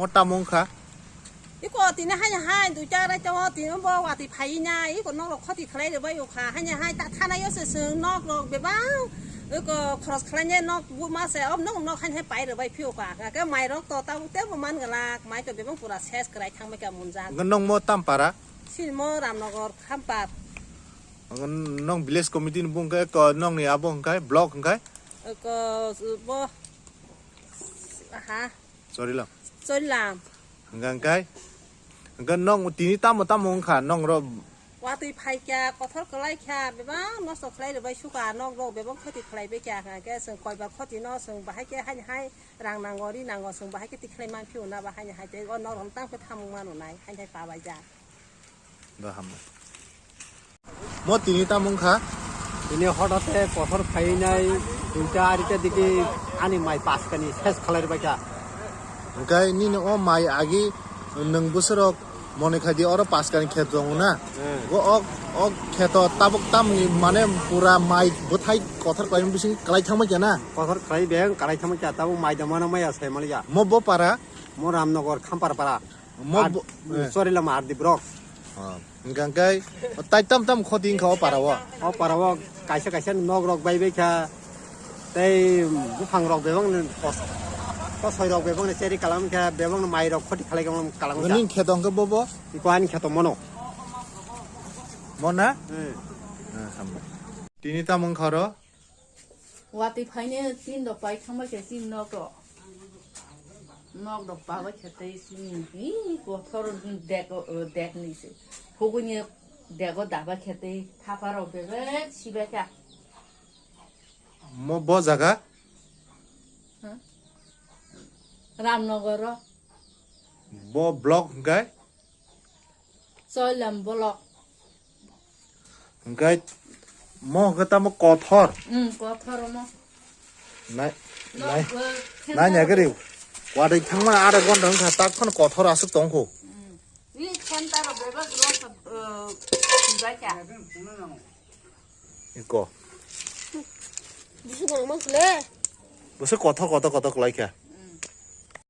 모타 몽카 이거 뒤에 하냐 두자라 저 뒤에 뭐 와디 파이냐 이거 너로 커디 클레이 봐요 카 하냐 다 타나요 스승 너로 배바 이거 크로스 클레이 너 부마세 너 하냐 파이를 봐 피우가 그 마이로 또 따고 때문만 그라 마이 또 배방 পুরা শেষ 그라이 탕매가 문자 nong mo tampara 실모 람너거 캄빠 nong village committee bung ka ko nong ni abong ka block ka 이거 뭐 아하 sorry la 쫄람 ngang ka nong tini tam mong kha nong ro 와디 파이자 거털 클라이 캬 배바 너서 클레이 봐 슈가 너로 배방 커디 클레이 배자 그래서 거의 봐 커디 너서 봐 하게 하냐 랑낭거리 낭거서 봐 하게 티 클레이만 피우나 봐 하냐 하게 어 너랑 땅에 탐만 오나이 하냐 봐봐자 너 한번 뭐 tini tam mong kha ini hodate kothor phainai duta arita diki ani mai pas kani ses khalar bacha ngai ni no mai agi nang busro mone khadi oro pas kan khet dong na o kheto tabuk tam ni mane pura mai buthai kothor kaim bising kalai thangma jana kothor khai beng kalai thama cha tabu mai damana mai ase malya mo bo para mo ramnagor khampar para mo sorry la mar di brok ngai tai tam khoding kho para wa o parawo kaisa nog rok bai becha tei buphang rok bebang ko soi rok bebang ne seri kalam kha bebang mai rok khoti khalai kalam cha ning khetong ko bo ikwan kheto mono mona tini tam mong kharo 와티 파이네 틴도 파이 참마 게신 너거 너도 바가 쳇대 있으니 고터로 덱 니세 보고니 데고 다바 쳇대 타파로 베베 시베자 mo bo jaga Ramnagar bo block ngai सोलम block ngai mo ka tam kothor कोथरमा nai nya gari wa dai thangma ara gon dang kha tak khon kothor asuk tong ko 위 센터로 베베 그로서 시베자 iko 무슨 거만 그래 무슨 kothor lai kha